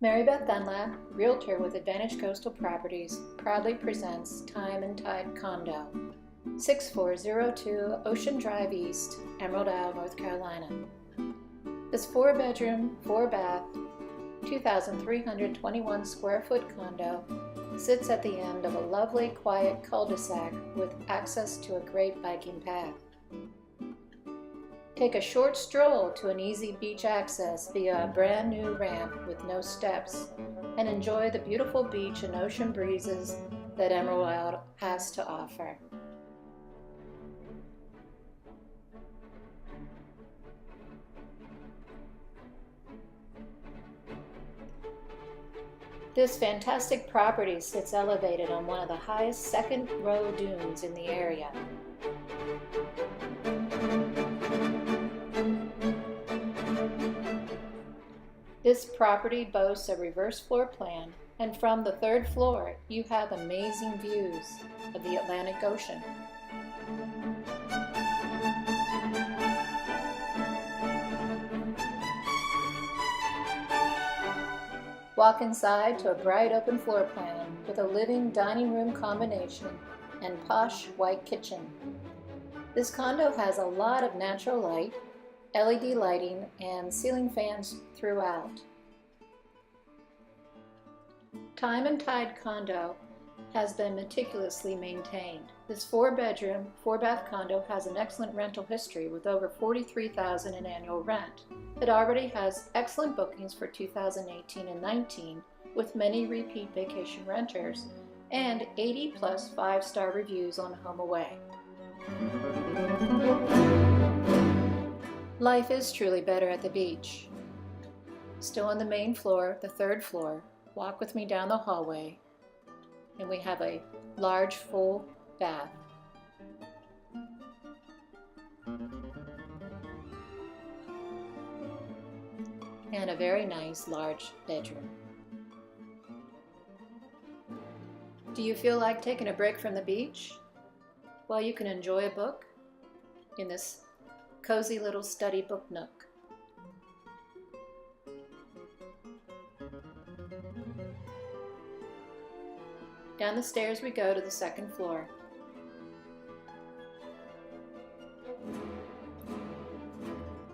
Mary Beth Dunlap, Realtor with Advantage Coastal Properties, proudly presents Time and Tide Condo, 6402 Ocean Drive East, Emerald Isle, North Carolina. This 4-bedroom, 4-bath, 2,321 square foot condo sits at the end of a lovely, quiet cul-de-sac with access to a great biking path. Take a short stroll to an easy beach access via a brand new ramp with no steps and enjoy the beautiful beach and ocean breezes that Emerald Isle has to offer. This fantastic property sits elevated on one of the highest second-row dunes in the area. This property boasts a reverse floor plan, and from the 3rd floor you have amazing views of the Atlantic Ocean. Walk inside to a bright open floor plan with a living dining room combination and posh white kitchen. This condo has a lot of natural light, LED lighting, and ceiling fans throughout. Time and Tide Condo has been meticulously maintained. This 4-bedroom, 4-bath condo has an excellent rental history with over $43,000 in annual rent. It already has excellent bookings for 2018 and 19 with many repeat vacation renters and 80+ 5-star reviews on HomeAway. Life is truly better at the beach. Still on the main floor, the 3rd floor, walk with me down the hallway, and we have a large full bath. And a very nice large bedroom. Do you feel like taking a break from the beach? Well, you can enjoy a book in this cozy little study book nook. Down the stairs we go to the 2nd floor.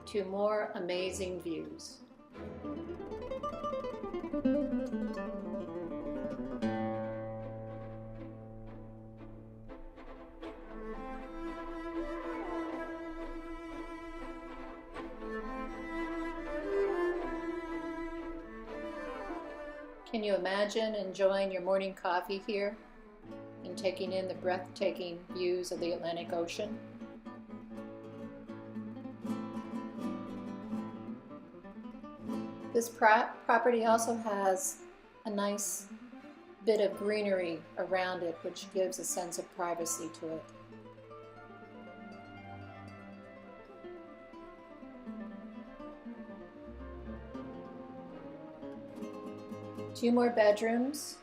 To more amazing views. Can you imagine enjoying your morning coffee here and taking in the breathtaking views of the Atlantic Ocean? This property also has a nice bit of greenery around it, which gives a sense of privacy to it. Two more bedrooms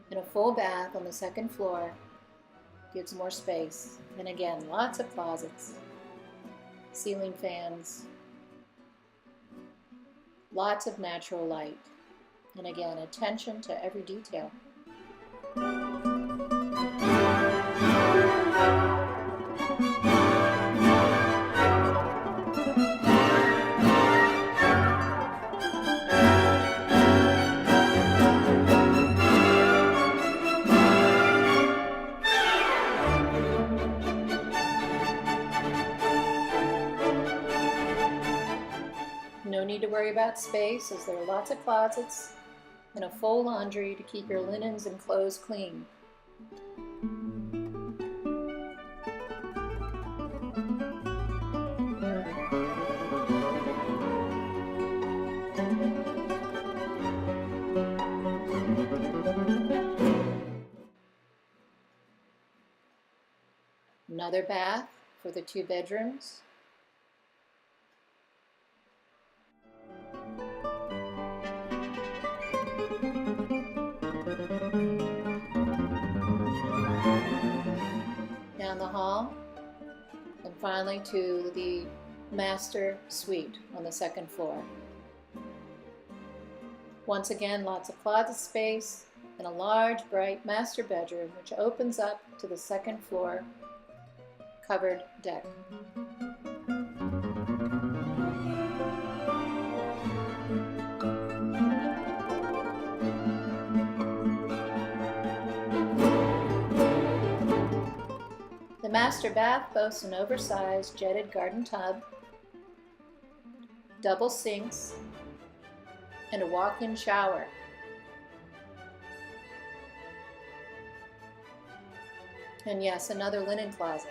and a full bath on the 2nd floor gives more space. And again, lots of closets, ceiling fans, lots of natural light, and again, attention to every detail. No need to worry about space, as there are lots of closets and a full laundry to keep your linens and clothes clean. Another bath for the 2 bedrooms. Down the hall, and finally to the master suite on the 2nd floor. Once again, lots of closet space and a large, bright master bedroom which opens up to the second floor covered deck. The master bath boasts an oversized jetted garden tub, double sinks, and a walk-in shower. And yes, another linen closet.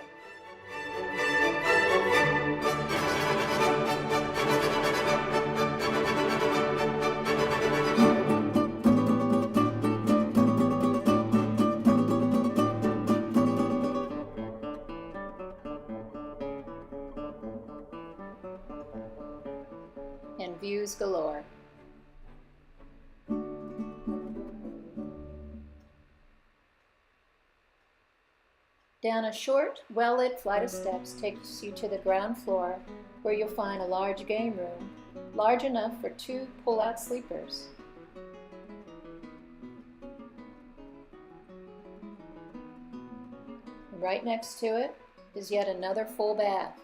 And views galore. Down a short, well-lit flight of steps takes you to the ground floor, where you'll find a large game room, large enough for 2 pull-out sleepers. And right next to it is yet another full bath.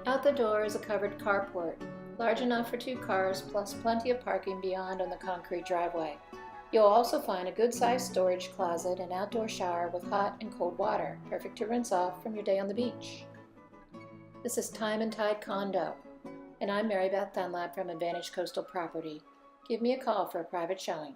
Out the door is a covered carport, large enough for 2 cars plus plenty of parking beyond on the concrete driveway. You'll also find a good-sized storage closet and outdoor shower with hot and cold water, perfect to rinse off from your day on the beach. This is TIDE Condo, and I'm Mary Beth Dunlap from Advantage Coastal Property. Give me a call for a private showing.